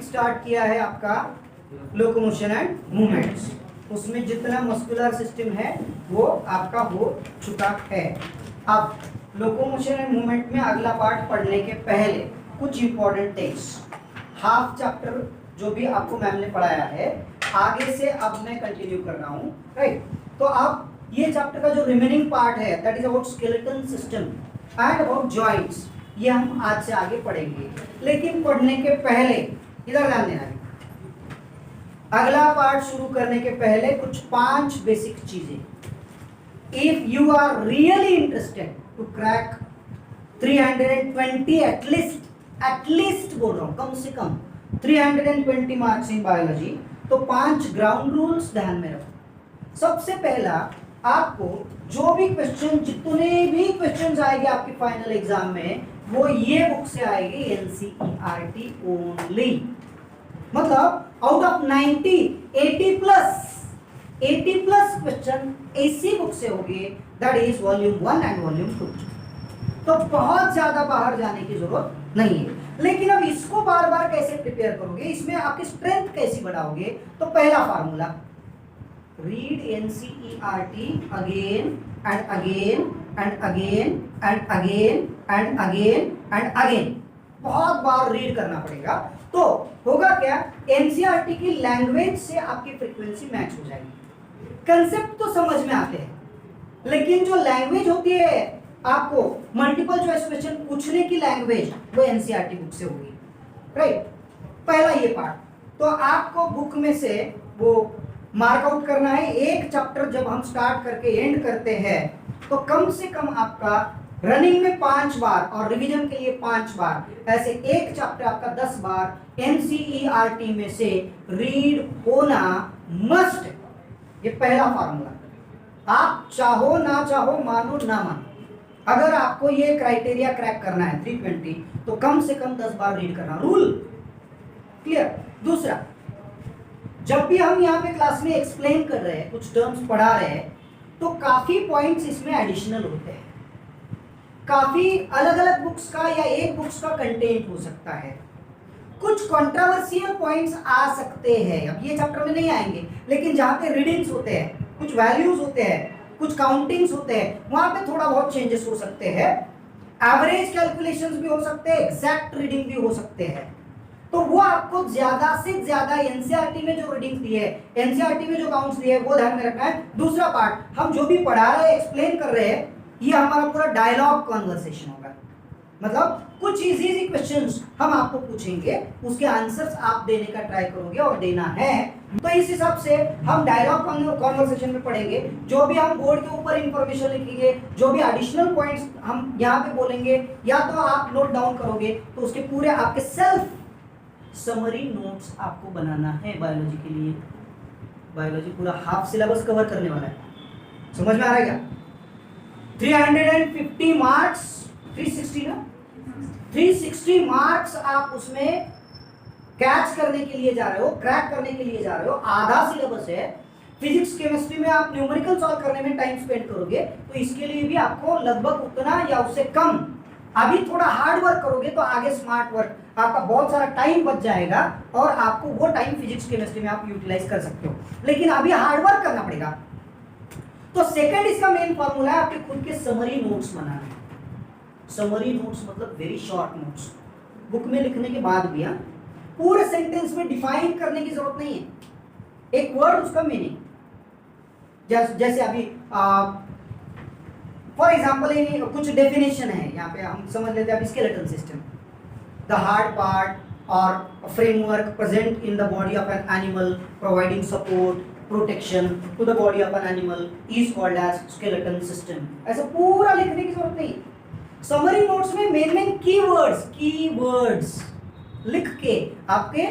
Start किया है आपका लोकोमोशन एंड मूवमेंट्स। उसमें जितना मस्कुलर सिस्टम है वो आपका हो चुका है। अब लोकोमोशन एंड मूवमेंट में अगला पार्ट पढ़ने के पहले कुछ इंपॉर्टेंट थिंग्स, हाफ चैप्टर जो भी आपको मैम ने पढ़ाया है आगे से अब मैं कंटिन्यू कर रहा हूँ, राइट। तो अब ये चैप्टर का जो रिमेनिंग पार्ट है that is about skeleton system and about joints, ये हम आज से आगे पढ़ेंगे। लेकिन पढ़ने के पहले इधर ध्यान देना है, अगला पार्ट शुरू करने के पहले कुछ 5 बेसिक चीजें। If you are really interested to crack 320 at least बोल रहा हूं, कम से कम 320 मार्क्स इन बायोलॉजी, तो 5 ग्राउंड रूल्स ध्यान में रखो। सबसे पहला, आपको जो भी क्वेश्चन, जितने भी क्वेश्चन आएंगे आपके फाइनल एग्जाम में, वो ये बुक से आएगी, एनसीईआरटी ओनली। मतलब आउट ऑफ 90 80 प्लस क्वेश्चन इसी बुक से होंगे, that is volume 1 and volume 2। तो बहुत ज्यादा बाहर जाने की जरूरत नहीं है। लेकिन अब इसको बार बार कैसे प्रिपेयर करोगे, इसमें आपकी स्ट्रेंथ कैसी बढ़ाओगे? तो पहला formula, read NCERT again and again and again and again and again and again, बहुत बार रीड करना पड़ेगा। तो होगा क्या, एनसीईआरटी की लैंग्वेज से आपकी फ्रीक्वेंसी मैच हो जाएगी। कंसेप्ट तो समझ में आते हैं, लेकिन जो लैंग्वेज होती है आपको मल्टीपल चॉइस क्वेश्चन पूछने की लैंग्वेज, वो एनसीईआरटी बुक से होगी, राइट। पहला ये पार्ट, तो आपको बुक में से वो मार्क आउट करना है। एक चैप्टर जब हम स्टार्ट करके एंड करते हैं तो कम से कम आपका रनिंग में 5 बार और रिवीजन के लिए 5 बार, ऐसे एक चैप्टर आपका 10 बार एनसीईआरटी में से रीड होना मस्ट। ये पहला फार्मूला, आप चाहो ना चाहो, मानो ना मानो, अगर आपको ये क्राइटेरिया क्रैक करना है 320, तो कम से कम 10 बार रीड करना, रूल क्लियर। दूसरा, जब भी हम यहाँ पे क्लास में एक्सप्लेन कर रहे हैं, कुछ टर्म्स पढ़ा रहे हैं, तो काफी पॉइंट्स इसमें एडिशनल होते हैं। काफी अलग अलग बुक्स का या एक बुक्स का कंटेंट हो सकता है। कुछ कंट्रोवर्शियल पॉइंट्स आ सकते हैं, अब ये चैप्टर में नहीं आएंगे, लेकिन जहाँ पे रीडिंग्स होते हैं, कुछ वैल्यूज होते हैं, कुछ काउंटिंग्स होते हैं, वहां पे थोड़ा बहुत चेंजेस हो सकते हैं। एवरेज कैलकुलेशंस भी हो सकते हैं, एग्जैक्ट रीडिंग भी हो सकते हैं। तो वो आपको ज्यादा से ज्यादा एनसीईआरटी में जो रीडिंग दी है, एनसीईआरटी में जो काउंट्स दिए हैं, वो ध्यान में रखना है। दूसरा पार्ट, हम जो भी पढ़ा रहे हैं, एक्सप्लेन कर रहे हैं, ये हमारा पूरा डायलॉग कॉन्वर्सेशन होगा। मतलब कुछ इजी क्वेश्चंस हम आपको पूछेंगे, उसके आंसर्स आप देने का ट्राई करोगे और देना है। तो इस हिसाब से हम डायलॉग कॉन्वर्सेशन में पढ़ेंगे। जो भी हम बोर्ड के ऊपर इंफॉर्मेशन लिखेंगे, जो भी एडिशनल पॉइंट्स हम यहाँ पे बोलेंगे, या तो आप नोट डाउन करोगे, तो उसके पूरे आपके सेल्फ समरी नोट्स आपको बनाना है बायोलॉजी के लिए। बायोलॉजी पूरा हाफ सिलेबस कवर करने वाला है, समझ में आ रहा है क्या? 350 मार्क्स, 360 ना, 360 मार्क्स आप उसमें कैच करने के लिए जा रहे हो, क्रैक करने के लिए जा रहे हो। आधा सिलेबस है। फिजिक्स केमिस्ट्री में आप न्यूमेरिकल सॉल्व करने में टाइम स्पेंड करोगे, तो इसके लिए भी आपको लगभग उतना या उससे कम, अभी थोड़ा हार्ड वर्क करोगे तो आगे स्मार्ट वर्क, आपका बहुत सारा टाइम बच जाएगा और आपको वो टाइम फिजिक्स केमिस्ट्री में आप यूटिलाइज कर सकते हो। लेकिन अभी हार्ड वर्क करना पड़ेगा। तो सेकंड इसका मेन फॉर्मूला है आपके खुद के समरी नोट्स बनाना। समरी नोट्स मतलब वेरी शॉर्ट नोट्स, बुक में लिखने के बाद भी पूरे सेंटेंस में डिफाइन करने की जरूरत नहीं है, एक वर्ड उसका मीनिंग। जैसे अभी फॉर एग्जाम्पल कुछ डेफिनेशन है, यहाँ पे हम समझ लेते हैं अभी skeletal system. The hard part और framework present in the body of an animal providing support protection to the body of an animal is called as skeletal system. ऐसा पूरा लिखने की जरूरत नहीं। समरी नोट्स में मेन कीवर्ड्स लिख के आपके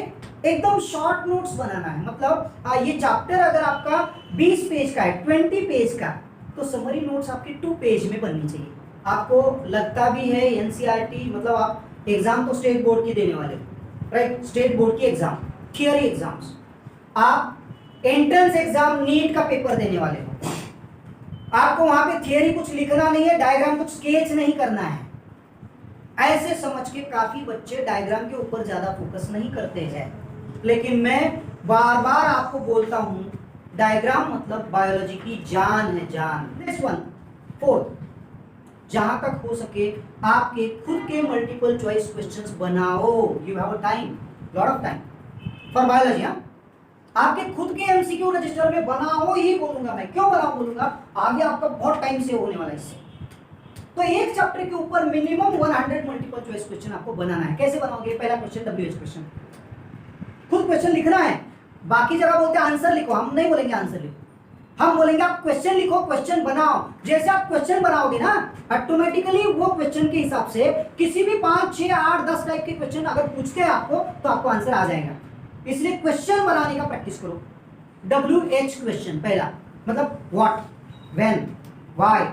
एकदम शॉर्ट नोट्स बनाना है। मतलब ये चैप्टर अगर आपका 20 पेज का है, 20 पेज का, तो समरी नोट्स आपके 2 पेज में बननी चाहिए। आपको लगता भी है एनसीईआरटी, मतलब आप एग्जाम तो स्टेट बोर्ड की देने वाले, राइट, स्टेट बोर्ड की एग्जाम, थियरी एग्जाम्स, आप एंट्रेंस एग्जाम नीट का पेपर देने वाले हो, आपको वहां पे थियरी कुछ लिखना नहीं है, डायग्राम कुछ स्केच नहीं करना है, ऐसे समझ के काफी बच्चे डायग्राम के ऊपर ज्यादा फोकस नहीं करते हैं, लेकिन मैं बार बार आपको बोलता हूं डायग्राम मतलब बायोलॉजी की जान है, जान। नेक्स्ट वन, फोर्थ, जहां तक हो सके आपके खुद के मल्टीपल चॉइस क्वेश्चंस बनाओ। You have a time, lot of time for biology. आपके खुद के एमसीक्यू रजिस्टर में बनाओ ही बोलूंगा मैं। क्यों बनाओ बोलूंगा, आगे आपका बहुत टाइम सेव होने वाला है इससे। तो एक चैप्टर के ऊपर मिनिमम 100 मल्टीपल चॉइस क्वेश्चन आपको बनाना है। कैसे बनाओगे? पहला क्वेश्चन डब्ल्यूएच क्वेश्चन, खुद क्वेश्चन लिखना है। बाकी जगह बोलते हैं आंसर लिखो, हम नहीं बोलेंगे आंसर लिखो, हम बोलेंगे आप क्वेश्चन लिखो, क्वेश्चन बनाओ। जैसे आप क्वेश्चन बनाओगे ना, ऑटोमेटिकली वो क्वेश्चन के हिसाब से किसी भी 5, 6, 8, 10 टाइप के क्वेश्चन अगर पूछते हैं आपको तो आपको आंसर आ जाएगा। इसलिए क्वेश्चन बनाने का प्रैक्टिस करो। WH क्वेश्चन पहला, मतलब what, when, why,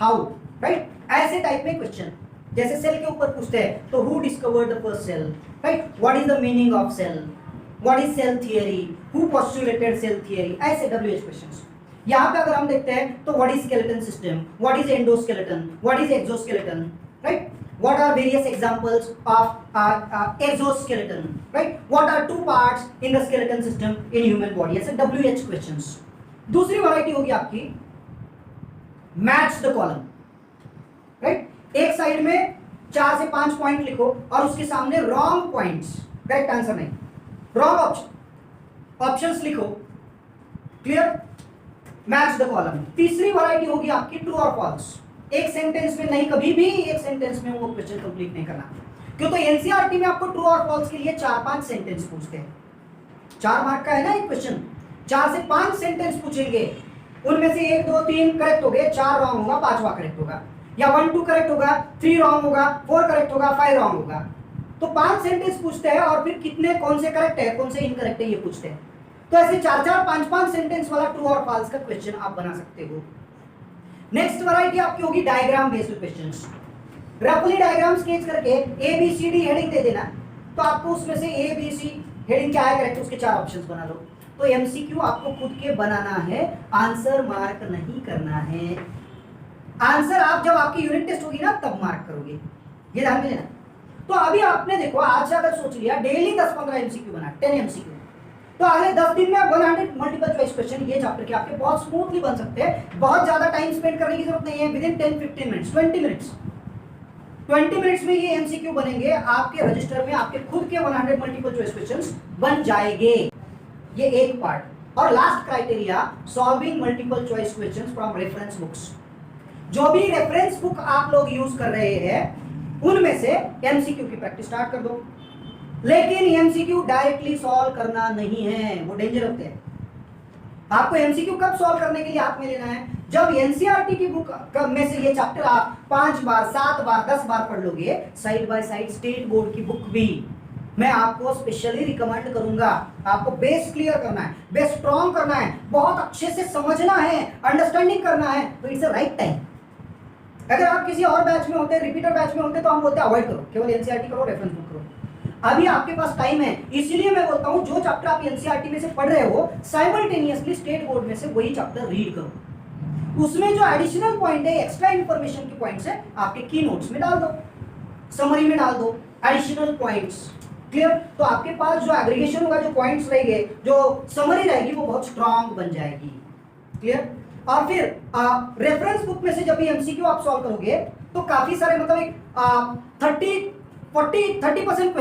how, right? ऐसे टाइप में क्वेश्चन। जैसे सेल के ऊपर पूछते हैं तो who discovered the first cell, right? What is the meaning of cell, what is cell theory, who postulated cell theory, ऐसे WH क्वेश्चंस। यहां पे अगर हम देखते हैं तो what is skeleton system, what is endoskeleton, what is exoskeleton, right? What are various examples of exoskeleton, right? What are two parts in the skeleton system in human body? ऐसे WH questions। दूसरी variety होगी आपकी match the column, right? एक side में 4 से 5 point लिखो और उसके सामने रॉन्ग पॉइंट्स, करेक्ट आंसर नहीं, रॉन्ग ऑप्शंस लिखो। क्लियर? Match the column. तीसरी वैरायटी होगी आपकी ट्रू और फॉल्स। एक सेंटेंस में नहीं, कभी भी एक सेंटेंस में वो क्वेश्चन कंप्लीट नहीं करना। क्यों? तो एनसीईआरटी में आपको ट्रू और फॉल्स के लिए 4-5 सेंटेंस पूछते हैं। 4 मार्क का है ना एक क्वेश्चन, 4 से 5 सेंटेंस पूछेंगे, उनमें से 1, 2, 3 करेक्ट हो गए, 4 रॉन्ग होगा, 5वां करेक्ट होगा, या 1, 2 करेक्ट होगा, 3 रॉन्ग होगा, 4 करेक्ट होगा, 5 रॉन्ग होगा। तो 5 सेंटेंस पूछते हैं और फिर कितने, कौन से करेक्ट है, कौन से इनकरेक्ट है, ये पूछते हैं। तो ऐसे 4-4, 5-5 सेंटेंस वाला ट्रू और फॉल्स का क्वेश्चन आप बना सकते हो। नेक्स्ट वैरायटी आपकी होगी डायग्राम बेस्ड क्वेश्चंस। रफली डायग्राम स्केच करके ABCD हेडिंग दे देना, तो आपको उसमें से ABC हेडिंग क्या है करेक्ट, उसके 4 ऑप्शंस बना लो। तो MCQ आपको खुद के बनाना है, आंसर मार्क नहीं करना है। आंसर आप जब आपकी यूनिट टेस्ट होगी ना तब मार्क करोगे, ये ध्यान में लेना। तो अभी आपने देखो आज से अगर सोच लिया डेली 10-15 MCQ बना, 10 MCQ, तो अगले 10 दिन में 100 मल्टीपल चॉइस क्वेश्चन ये चैप्टर के आपके बहुत स्मूथली बन सकते हैं। बहुत ज्यादा टाइम स्पेंड करने की जरूरत नहीं है, विदिन 10-15 मिनट्स, 20 मिनट्स में ये MCQ बनेंगे आपके रजिस्टर में, आपके खुद के 100 मल्टीपल चॉइस क्वेश्चंस बन जाएंगे। ये एक पार्ट। और last criteria, solving multiple choice questions from reference books. जो भी रेफरेंस बुक आप लोग यूज कर रहे हैं उनमें से MCQ की प्रैक्टिस स्टार्ट कर दो। लेकिन MCQ डायरेक्टली सॉल्व करना नहीं है, वो डेंजर होते हैं। आपको MCQ कब सॉल्व करने के लिए हाथ में लेना है? जब NCERT की बुक में से ये चैप्टर आप 5 बार, 7 बार, 10 बार पढ़ लोगे, side by side state board की बुक भी मैं आपको स्पेशली रिकमेंड करूंगा। आपको बेस क्लियर करना है, बेस स्ट्रॉन्ग करना है, बहुत अच्छे से समझना है, अंडरस्टैंडिंग करना है, तो इट्स अ राइट टाइम। अगर आप किसी और बैच में होते, रिपीटर बैच में होते, तो हम बोलते अवॉइड करो, केवल NCERT करो, रेफरेंस बुक करो। अभी आपके पास टाइम है, इसलिए मैं बोलता हूं जो चैप्टर आप NCERT में से पढ़ रहे हो साइमल्टेनियसली स्टेट बोर्ड में से वही चैप्टर रीड करो। उसमें जो एडिशनल पॉइंट है, एक्स्ट्रा इंफॉर्मेशन के पॉइंट्स है, आपके की नोट्स में डाल दो, समरी में डाल दो, एडिशनल पॉइंट्स। क्लियर? तो आपके पास जो एग्रीगेशन होगा, जो पॉइंट्स रहेंगे, जो समरी रहेगी, वो बहुत स्ट्रांग बन जाएगी। क्लियर? और फिर रेफरेंस बुक में से जब भी MCQ आप सॉल्व करोगे तो काफी सारे, मतलब एक 30%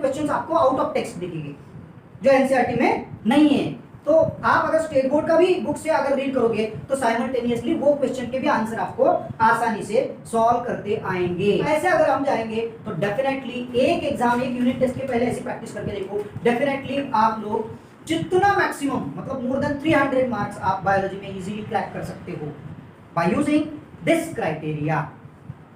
क्वेश्चंस आपको आउट ऑफ टेक्स्ट दिखेंगे जो NCERT में नहीं है। तो आप अगर स्टेट बोर्ड का भी बुक से अगर रीड करोगे तो साइमल्टेनियसली वो क्वेश्चन के भी आंसर आपको आसानी से सॉल्व करते आएंगे। ऐसे अगर हम जाएंगे तो डेफिनेटली एक एग्जाम, एक यूनिट टेस्ट के पहले ऐसी प्रैक्टिस करके देखो, डेफिनेटली आप लोग जितना मैक्सिमम, मतलब मोर देन 300 मार्क्स आप बायोलॉजी में इजीली क्रैक कर सकते हो बाय यूजिंग दिस क्राइटेरिया।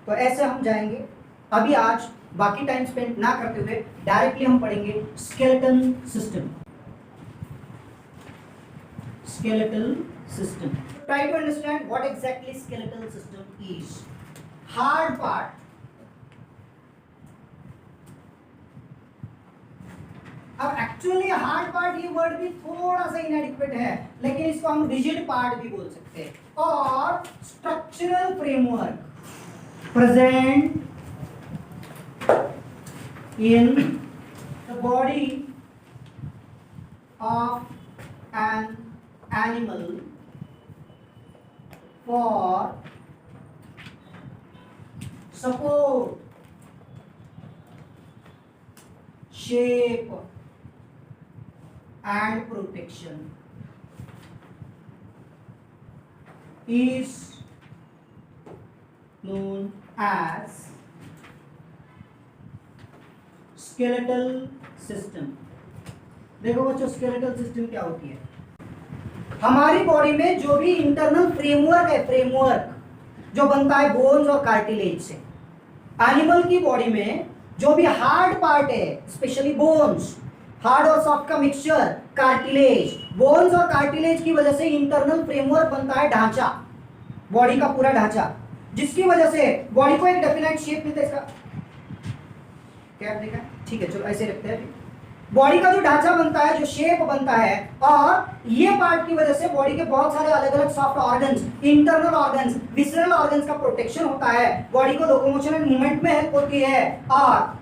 तो ऐसे हम जाएंगे। अभी आज बाकी टाइम स्पेंड ना करते हुए डायरेक्टली हम पढ़ेंगे skeletal system. Skeletal system. Try to understand what exactly skeletal system is. Hard part. अब एक्चुअली हार्ड पार्ट ये वर्ड भी थोड़ा सा इनएडिक्वेट है, लेकिन इसको हम रिजिड पार्ट भी बोल सकते हैं। और structural framework, present in the body of an animal for support, shape and protection is known as skeletal system। देखो बच्चों, स्केलेटल सिस्टम क्या होती है? हमारी बॉडी में जो भी इंटरनल फ्रेमवर्क है, फ्रेमवर्क जो बनता है बोन्स और कार्टिलेज से। एनिमल की बॉडी में जो भी हार्ड पार्ट है, स्पेशली बोन्स, हार्ड और सॉफ्ट का मिक्सचर, कार्टिलेज, बोन्स और कार्टिलेज की वजह से इंटरनल फ्रेमवर्क बनता है, ढांचा, बॉडी का पूरा ढांचा, जिसकी वजह से बॉडी को एक डेफिनेट शेप मिलता है। इसका क्या देखा? ठीक है, चलो ऐसे रखते हैं। बॉडी का जो ढांचा बनता है, जो शेप बनता है, और ये पार्ट की वजह से बॉडी के बहुत सारे अलग अलग soft organs, internal organs, visceral organs का प्रोटेक्शन होता है, बॉडी को लोकोमोशन एंड मूवमेंट में हेल्प होती है, और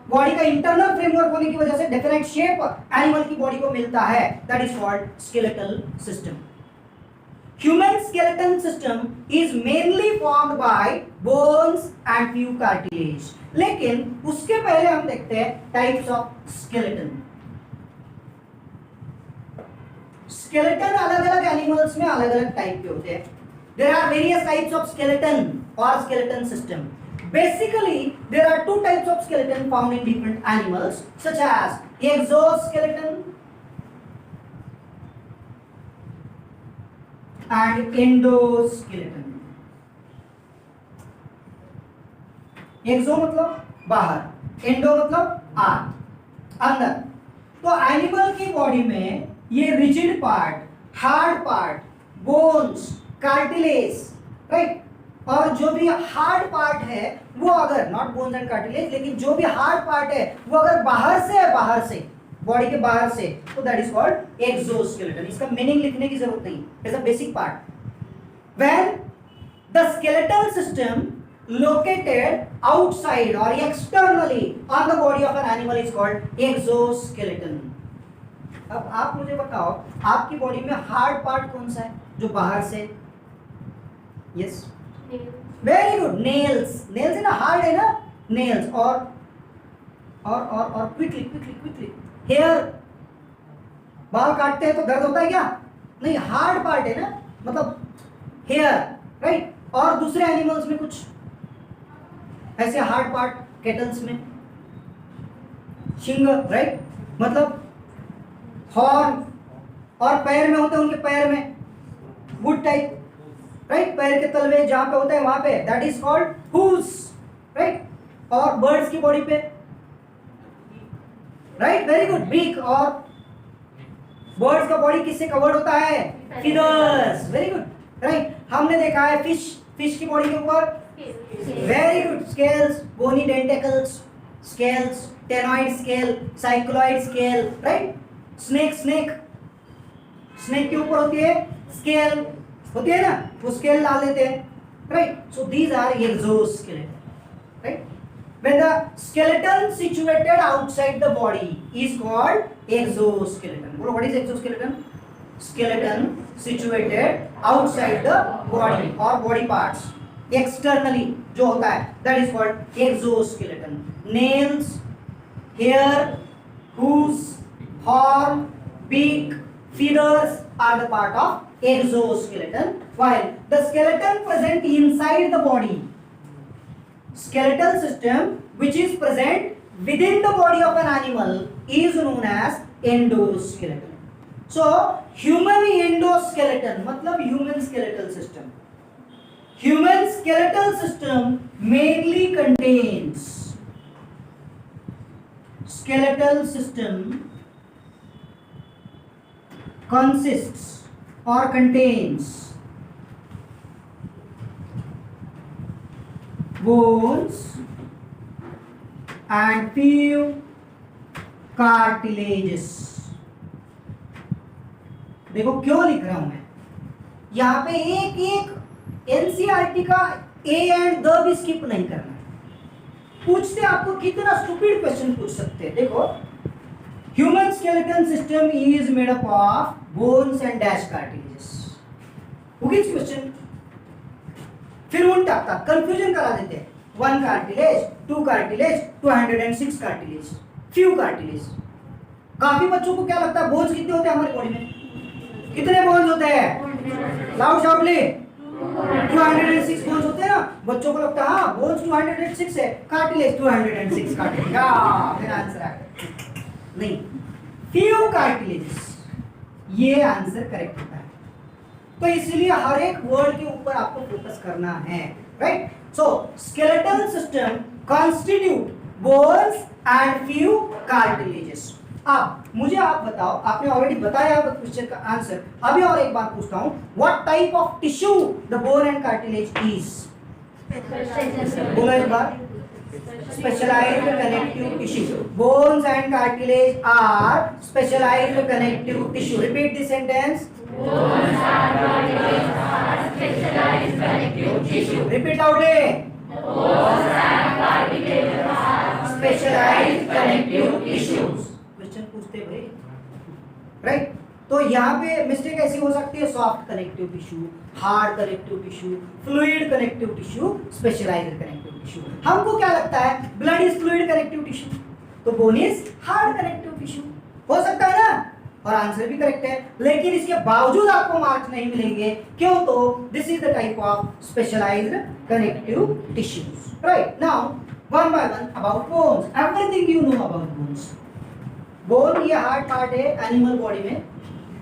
बॉडी का इंटरनल फ्रेमवर्क होने की वजह से डेफिनेट शेप एनिमल की बॉडी को मिलता है। That is called skeletal system. Human skeleton system is mainly formed by bones and few cartilage। लेकिन उसके पहले हम देखते हैं टाइप्स ऑफ स्केलेटन। स्केलेटन अलग अलग एनिमल्स में अलग अलग टाइप के होते हैं। There are various types of skeleton or skeleton system। Basically, there are two types of skeleton found in different animals, such as exoskeleton and endoskeleton। एक्सो मतलब बाहर, एंडो मतलब अंदर। तो एनिमल की बॉडी में ये rigid part, hard part, bones, cartilage, right, और जो भी हार्ड पार्ट है वो अगर नॉट बोन्स एंड कार्टिलेज, लेकिन जो भी हार्ड पार्ट है वो अगर बाहर से है, बाहर से, बॉडी के बाहर से, तो दैट इज कॉल्ड एक्सोस्केलेटन। इसका मीनिंग लिखने की जरूरत नहीं, it's a basic part. When the skeletal system located outside or externally on the body of an animal is called exoskeleton। अब आप मुझे बताओ, आपकी बॉडी में हार्ड पार्ट कौन सा है जो बाहर से? Yes, very good, nails. Nails है ना, हार्ड है ना, नेल्स। और क्विकली क्विकली क्विकली हेयर, बाल काटते हैं तो दर्द होता है क्या? नहीं, हार्ड पार्ट है ना, मतलब हेयर, राइट। और दूसरे एनिमल्स में कुछ ऐसे हार्ड पार्ट, कैटल्स में शिंग, राइट, मतलब हॉर्न, और पैर में होते हैं, उनके पैर में वुड टाइप, राइट, पैर के तलवे जहां पे होते हैं वहां पे, that is called hooves, right. और बर्ड्स की बॉडी पे, राइट, वेरी गुड, बीक। और बर्ड्स का बॉडी किससे कवर्ड होता है? Feathers, very good, right. हमने देखा है फिश की बॉडी के ऊपर, very good, scales, bony denticles, scales, ctenoid scale, cycloid scale, right. Snake के ऊपर होती है स्केल, होती है ना, वो स्केल डाल देते हैं, right. So these are exoskeleton, right. When the skeleton situated outside the body is called exoskeleton। बोलो, what is exoskeleton? Skeleton situated outside the body or body parts, externally जो होता है, that is called exoskeleton। Nails, hair, hooves, horn, beak, feathers are the part of exoskeleton, while the skeleton present inside the body, skeletal system which is present within the body of an animal is known as endoskeleton। So human endoskeleton मतलब human skeletal system। Human skeletal system mainly contains, skeletal system consists or contains bones and few cartilages। देखो क्यों लिख रहा हूं मैं, यहां पे एक एक एनसीईआरटी का ए एंड द भी स्किप नहीं करना है। पूछते आपको कितना स्टूपिड क्वेश्चन पूछ सकते हैं। देखो, human skeleton system is made up of bones and dash cartilages. Question फिर उल्टा कंफ्यूजन करा देते हैं, 1 cartilage, 2 cartilage, 206 cartilage, few cartilage. काफी बच्चों को क्या लगता है बोन्स कितने होते हैं हमारी बॉडी में? कितने बोन्स होते हैं? लाउड शाउटली 206 बोन्स होते हैं ना। बच्चों को लगता है हाँ बोन्स 206 है, कार्टिलेज 206 कार्टिलेज। मेरा आंसर आ गया। नहीं, फ्यू कार्टिलेजेस, ये आंसर करेक्ट होता है। तो इसलिए हर एक वर्ड के ऊपर आपको फोकस करना है, right? So skeletal system constitute bones and few cartilages. अब मुझे आप बताओ, आपने ऑलरेडी बताया क्वेश्चन का आंसर, अभी और एक बार पूछता हूं, what type of tissue the bone and cartilage is? बोलो एक बार। Specialized connective tissue. Bones and cartilage are specialized connective tissue. Repeat the sentence. Bones and cartilage are specialized connective tissue. Repeat loudly. Bones and cartilage are Specialized connective tissues. Question पूछते भाई, right? तो यहाँ पे mistake ऐसी हो सकती है, soft connective tissue, hard connective tissue, fluid connective tissue, specialised connective tissue. हमको क्या लगता है blood is fluid connective tissue, तो bone is hard connective tissue. हो सकता है ना, और आंसर भी करेक्ट है, लेकिन इसके बावजूद आपको मार्क्स नहीं मिलेंगे। क्यों? तो this is the type of specialised connective tissues. Right, now one by one about bones, everything you know about bones. Bone ये हार्ड पार्ट है एनिमल बॉडी में।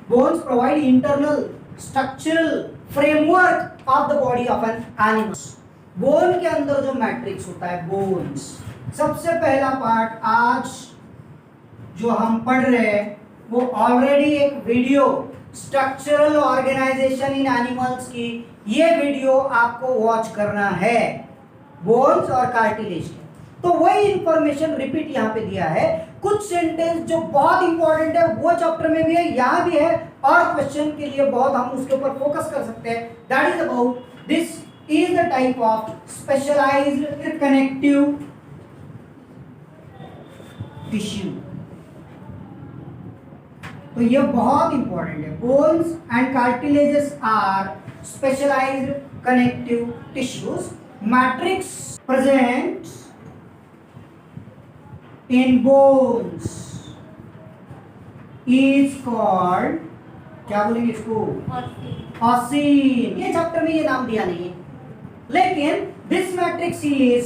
Bones provide internal structural framework of the body of an animal. Bone के अंदर जो matrix होता है bones, सबसे पहला पार्ट आज जो हम पढ़ रहे हैं वो ऑलरेडी एक video structural organisation in animals की, ये वीडियो आपको वॉच करना है बोन्स और कार्टिलेज की। तो वही इंफॉर्मेशन रिपीट यहाँ पे दिया है। कुछ सेंटेंस जो बहुत इंपॉर्टेंट है वो चैप्टर में भी है, यहाँ भी है, और क्वेश्चन के लिए बहुत हम उसके ऊपर फोकस कर सकते हैं। That is about this is the type of specialised connective tissue. तो ये बहुत इंपॉर्टेंट है। Bones and cartilages are specialised connective tissues. Matrix present in bones is called, क्या बोलेंगे इसको? ऑसिन। ये चैप्टर में ये नाम दिया नहीं है, लेकिन दिस मैट्रिक्स इज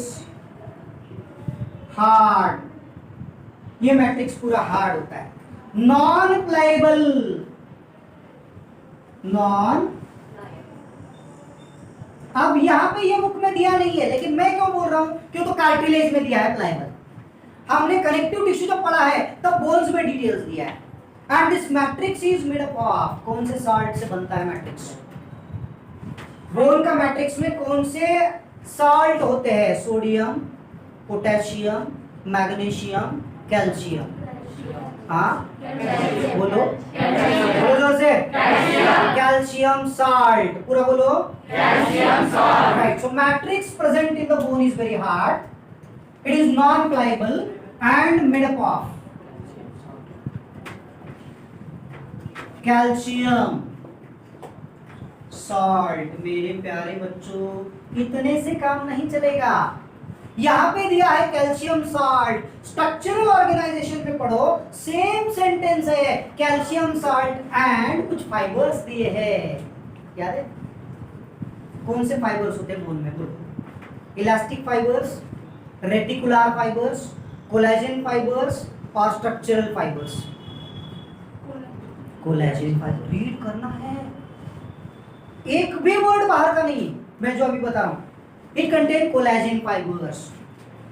हार्ड। ये मैट्रिक्स पूरा हार्ड होता है, नॉन प्लाइबल। नॉन, अब यहां पे ये बुक में दिया नहीं है, लेकिन मैं क्यों बोल रहा हूं? क्यों? तो कार्टिलेज में दिया है प्लाइबल। हमने कनेक्टिव टिश्यू जब पढ़ा है तब बोन्स में डिटेल्स दिया है। And this matrix is made up of, कौन से सॉल्ट से बनता है मैट्रिक्स? बोन का मैट्रिक्स में कौन से सॉल्ट होते हैं? Sodium, potassium, magnesium, calcium. हाँ बोलो, बोलो से। कैल्शियम सॉल्ट, पूरा बोलो। calcium salt. Right, so matrix present in the bone is very hard, it is non pliable and made up of calcium salt। मेरे प्यारे बच्चों, इतने से काम नहीं चलेगा। यहां पे दिया है कैल्शियम सॉल्ट, स्ट्रक्चरल ऑर्गेनाइजेशन पे पढ़ो, सेम सेंटेंस है, कैल्शियम सॉल्ट एंड कुछ फाइबर्स दिए हैं। याद है कौन से फाइबर्स होते हैं बोन में? बोलो। Elastic fibres, reticular fibres, collagen fibres और structural fibres. Collagen fibre read करना है, एक भी वर्ड बाहर का नहीं, मैं जो अभी बता रहा हूं। It contain collagen fibres.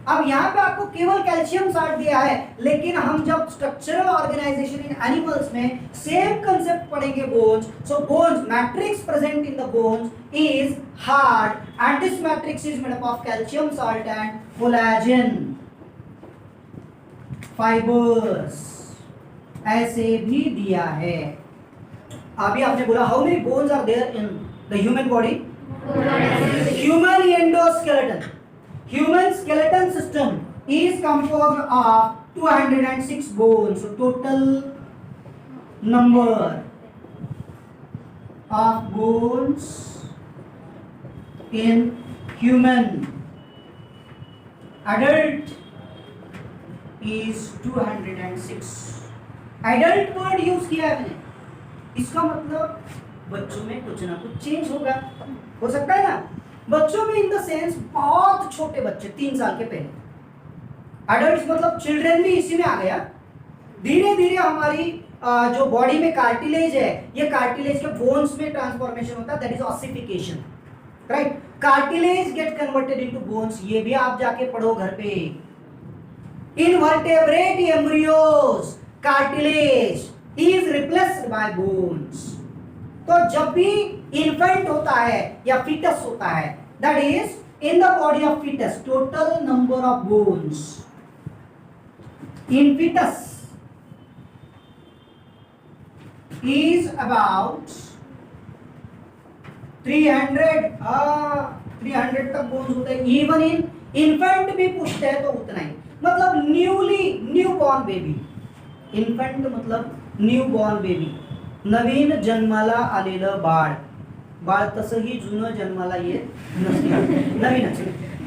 अब यहाँ पे आपको केवल कैल्शियम सॉल्ट दिया है, लेकिन हम जब स्ट्रक्चरल ऑर्गेनाइजेशन इन एनिमल्स में सेम कंसेप्ट पढ़ेंगे bones. So bones matrix present in the bones is hard and this matrix is made up of calcium salt and collagen fibres. ऐसे भी दिया है। अभी आपने बोला how many bones are there in the human body? Human endoskeleton. Human skeleton system is composed of 206 bones. So total number of bones in human adult is 206. Adult word use किया है मैंने, इसका मतलब बच्चों में कुछ ना कुछ चेंज होगा, हो सकता है ना। बच्चों में इन द सेंस बहुत छोटे बच्चे 3 साल के पहले। एडल्ट मतलब चिल्ड्रन भी इसी में आ गया। धीरे धीरे हमारी जो बॉडी में कार्टिलेज है, ये कार्टिलेज के बोन्स में ट्रांसफॉर्मेशन होता है, that is ossification, right. Cartilage get converted into bones, ये भी आप जाके पढ़ो घर पे। Invertebrate embryos, cartilage is replaced by bones. तो जब भी इन्फेंट होता है या फीटस होता है, that is in the body of foetus total number of bones in foetus is about 300 तक बोन्स होते हैं। इवन इन इन्फेंट भी पूछते हैं तो उतना ही, मतलब न्यू बॉर्न बेबी। इन्फेंट मतलब न्यू बॉर्न बेबी, नवीन जन्माला आलेलं बाळ। बाळ तसंही जुनं जन्माला येत नसते, नवीनच।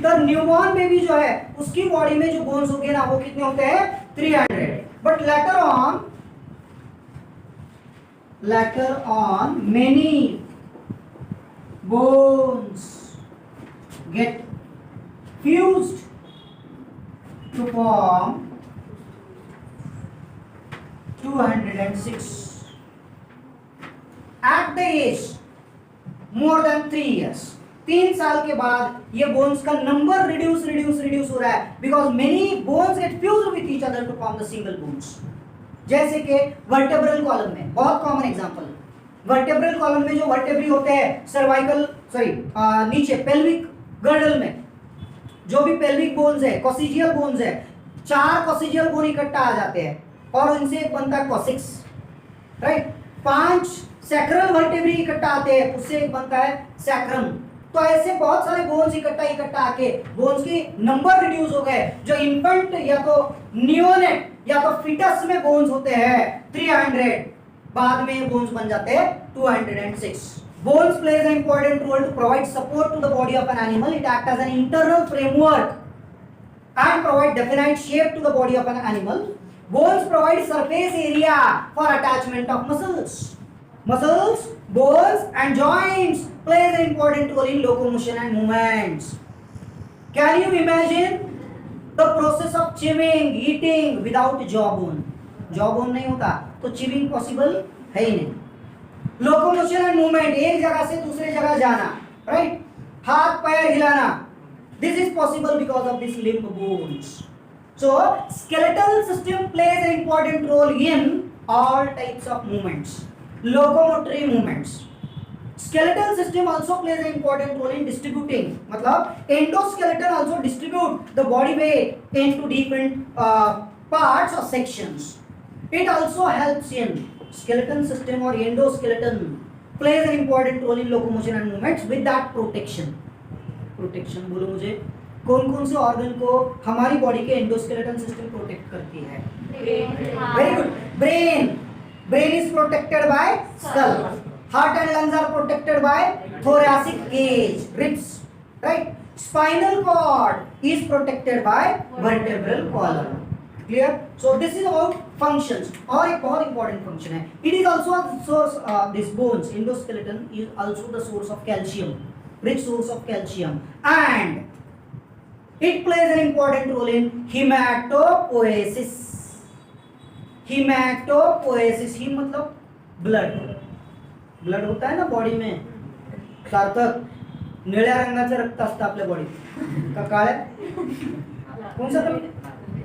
तर न्यूबॉर्न बेबी जो है उसकी बॉडी में जो बोन्स होंगे ना वो कितने होते हैं 300। But later on many bones get fused to form 206 at the age more than 3 years। 3 साल के बाद ये बोन्स का नंबर रिड्यूस हो रहा है, because many bones get fused with each other to form the single bones. जैसे कि वर्टेब्रल कॉलम में, बहुत कॉमन एग्जांपल, वर्टेब्रल कॉलम में जो वर्टेब्री होते हैं सर्वाइकल नीचे पेल्विक गर्डल में जो भी पेल्विक बोन्स है, कॉसिजियल बोन्स है, 4 कॉसिजियल बोन इकट्ठा आ जाते हैं और उनसे एक बनता है कॉसिक्स, राइट। 5 सैक्रल वर्टेब्री इकट्ठा आते हैं, उससे एक बनता है सैक्रम। तो ऐसे बहुत सारे बोन्स इकट्ठा आके बोन्स की नंबर रिड्यूस हो गए। जो इन्फेंट या तो नियोनेट या तो फीटस में बोन्स होते हैं 300, बाद में बोन्स बन जाते हैं 206। Bones plays an important role to provide support to the body of an animal. It act as an internal framework and provide definite shape to the body of an animal. Bones provide surface area for attachment of muscles. Muscles, bones and joints plays an important role in locomotion and movements. Can you imagine the process of chewing, eating without jawbone? Jawbone नहीं होता तो chewing possible है ही नहीं। Locomotion and movement, एक जगह से दूसरे जगह जाना, right? हाथ पैर हिलाना, this is possible because of these limb bones. So skeletal system plays an important role in all types of movements, locomotory movements. Skeletal system also plays an important role in distributing, मतलब endoskeleton also distribute the body weight into different parts or sections. It also helps in skeleton system or endoskeleton plays an important role in locomotion and movements with that protection. Protection बोलो मुझे, कौन कौन से organ को हमारी body के endoskeleton system protect करती है? Very good. Brain is protected by skull, heart and lungs are protected by thoracic cage, ribs, right? Spinal cord is protected by vertebral column. Clear? So this is about functions. और एक बहुत important function है, it is also a source, this bones endoskeleton is also the source of calcium, rich source of calcium, and it plays an important role in hematopoiesis. Hematopoiesis, ही मतलब blood होता है ना body में, सार्थक निळ्या रंगाचं रक्त असतं आपल्या बॉडीत का काळ्या? कौन सा कलर?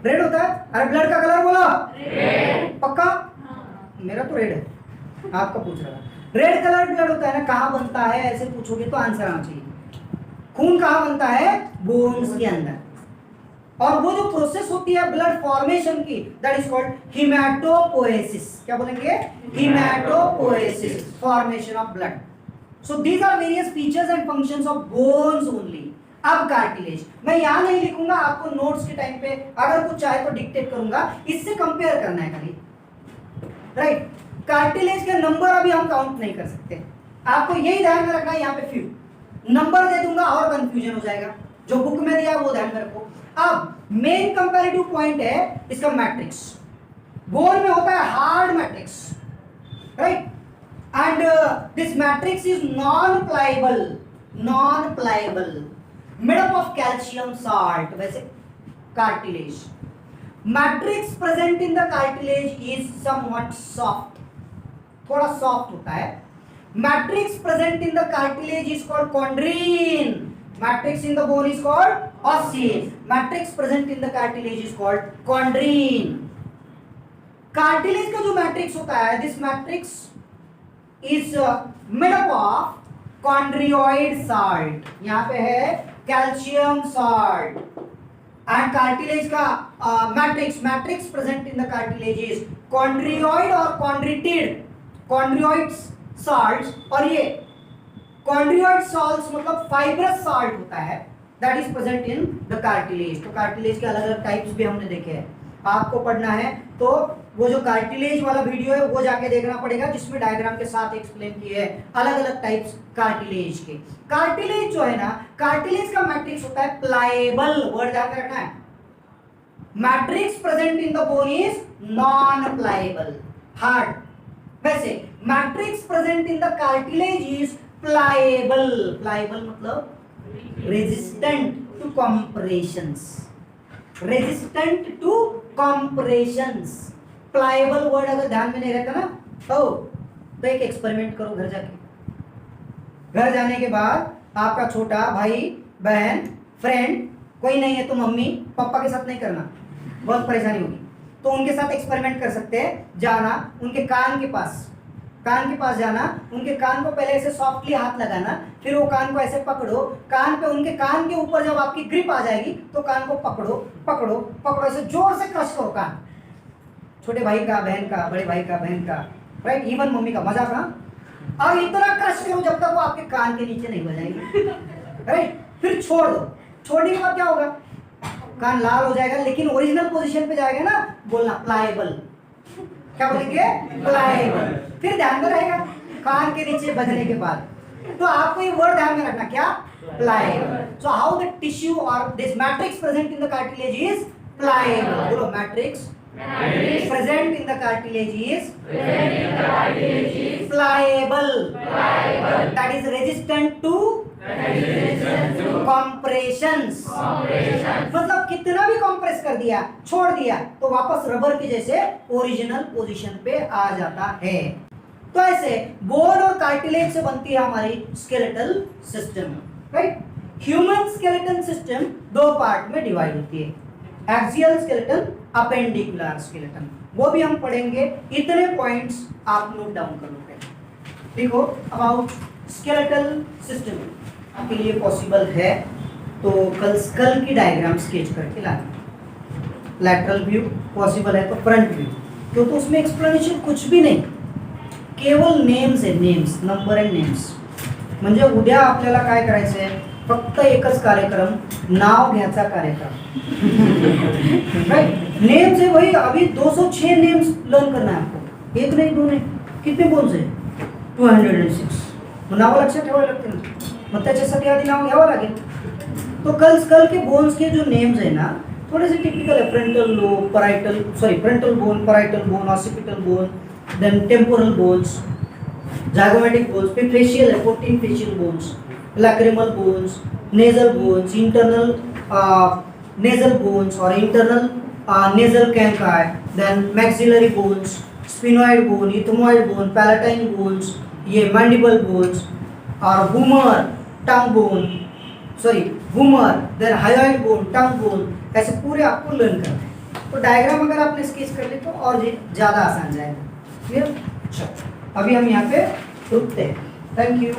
रेड होता है। अरे ब्लड का कलर बोलो, रेड। पक्का? मेरा तो रेड है, आपका पूछ रहा था। रेड कलर ब्लड होता है ना, कहाँ बनता है ऐसे पूछोगे तो आंसर आना चाहिए। खून कहाँ बनता है? बोन्स के अंदर। और वो जो प्रोसेस होती है ब्लड फॉर्मेशन की, दैट इज कॉल्ड हेमाटोपोएसिस। क्या बोलेंगे? Haematopoiesis, formation of blood. So these are various features and functions of bones only. अब कार्टिलेज मैं यहां नहीं लिखूंगा, आपको नोट्स के टाइम पे अगर कुछ चाहे तो डिक्टेट करूंगा, इससे कंपेयर करना है खाली, राइट। कार्टिलेज के नंबर अभी हम काउंट नहीं कर सकते, आपको यही ध्यान में रखना है। यहाँ पे फ्यू नंबर दे दूंगा और कंफ्यूजन हो जाएगा, जो बुक में दिया वो ध्यान में रखो। अब मेन कंपैरेटिव पॉइंट है इसका मैट्रिक्स। बोन में होता है hard matrix, right, and this matrix is non pliable made up of calcium salt. वैसे cartilage matrix present in the cartilage is somewhat soft, थोड़ा सॉफ्ट होता है। Matrix present in the cartilage is called chondrin, matrix in the bone is called ossein, matrix present in the cartilage is called chondrin. Cartilage का जो matrix होता है, this matrix is made up of chondroid salt, यहाँ पे है calcium salt, and cartilage का matrix present in the cartilage is chondroid और chondroid salts, और ये कॉन्ड्रियोइड सॉल्ट्स मतलब फाइब्रस सॉल्ट होता है, that is present in the cartilage. तो कार्टिलेज के अलग अलग टाइप्स भी हमने देखे हैं, आपको पढ़ना है तो वो जो कार्टिलेज वाला वीडियो है वो जाके देखना पड़ेगा, जिसमें डायग्राम के साथ एक्सप्लेन किए हैं अलग अलग टाइप्स कार्टिलेज के। कार्टिलेज जो है ना, कार्टिलेज का मैट्रिक्स होता है प्लायबल, वर्ड ध्यान रखना है। Matrix present in the bone is non pliable, hard. वैसे matrix present in the cartilage is pliable मतलब resistant to compressions, resistant to compressions. Pliable word अगर ध्यान में नहीं रहता ना तो एक एक्सपेरिमेंट करो घर जाके। घर जाने के बाद आपका छोटा भाई बहन फ्रेंड कोई नहीं है तो मम्मी पापा के साथ नहीं करना, बहुत परेशानी होगी, तो उनके साथ एक्सपेरिमेंट कर सकते हैं। जाना उनके कान के पास जाना, उनके कान को पहले ऐसे सॉफ्टली हाथ लगाना, फिर वो कान को ऐसे पकड़ो, कान पे उनके कान के ऊपर जब आपकी ग्रिप आ जाएगी तो कान को पकड़ो ऐसे जोर से क्रश करो कान, छोटे भाई का, बहन का, बड़े भाई का, बहन का, राइट, इवन मम्मी का, मजा कहाँ। और इतना क्रश करो जब तक वो आपके कान के नीचे नहीं बजाएगी, राइट। फिर छोड़ दो, छोड़ने के बाद क्या होगा, कान लाल हो जाएगा, लेकिन ओरिजिनल पोजीशन पे जाएगा ना, बोलना प्लायबल, क्या बोलेंगे, प्लायबल। फिर ध्यान में रहेगा कान के नीचे बजने के बाद। तो आपको ये वर्ड ध्यान में रखना, क्या, pliable. So how the tissue और this matrix present in the cartilage is pliable. बोलो, matrix present in the cartilage is pliable, that is resistant to compressions। मतलब कितना भी कंप्रेस कर दिया, छोड़ दिया, तो वापस रबर के जैसे ओरिजिनल पोजीशन पे आ जाता है। तो ऐसे बोन और कार्टिलेज से बनती है हमारी skeletal system, right. Human skeletal system दो पार्ट में डिवाइड होती है, एक्सियल स्केलेटन, अपेंडिकुलर स्केलेटन, वो भी हम पढ़ेंगे। इतने पॉइंट्स आप नोट डाउन कर लोगे। देखो, अबाउट स्केलेटल सिस्टम आपके लिए पॉसिबल है तो कल स्कल की डायग्राम स्केच करके लाना। लैटरल व्यू पॉसिबल है तो फ्रंट व्यू, क्योंकि उसमें एक्सप्लेनेशन कुछ भी नाही, केवळ नेम्स आहे, नेम्स, नंबर एंड नेम्स। म्हणजे उद्या आपल्याला काय करायचं आहे, फक्त एकच कार्यक्रम, नाव घ्यायचा कार्यक्रम, राइट। नेम्स है वही, अभी 206 नेम्स लर्न करना है आपको, एक नहीं दो नहीं, कितने बोन्स है, 206। नाव लक्षात ठेवावे लागते ना, मग त्याच्यासाठी आधी नाव घ्यावं लागेल। तो कल के बोन्स के जो नेम्स है ना, थोड़े से टिपिकल है, frontal lobe, frontal bone, parietal bone, occipital bone, then temporal bones, zygomatic bones, फिर फेशियल है, 14 facial bones, lacrimal bones, nasal bones, internal nasal bones or internal nasal canthi, then maxillary bones, sphenoid bone, ethmoid bone, palatine bones, ये mandible bones और humor, tongue bone, humor, then hyoid bone, tongue bone, ऐसे पूरे आपको learn करना है। तो diagram अगर आपने स्केच कर ली तो और ज़्यादा आसान जाएगा। क्लियर? अच्छा, अभी हम यहाँ पे रुकते हैं। Thank you.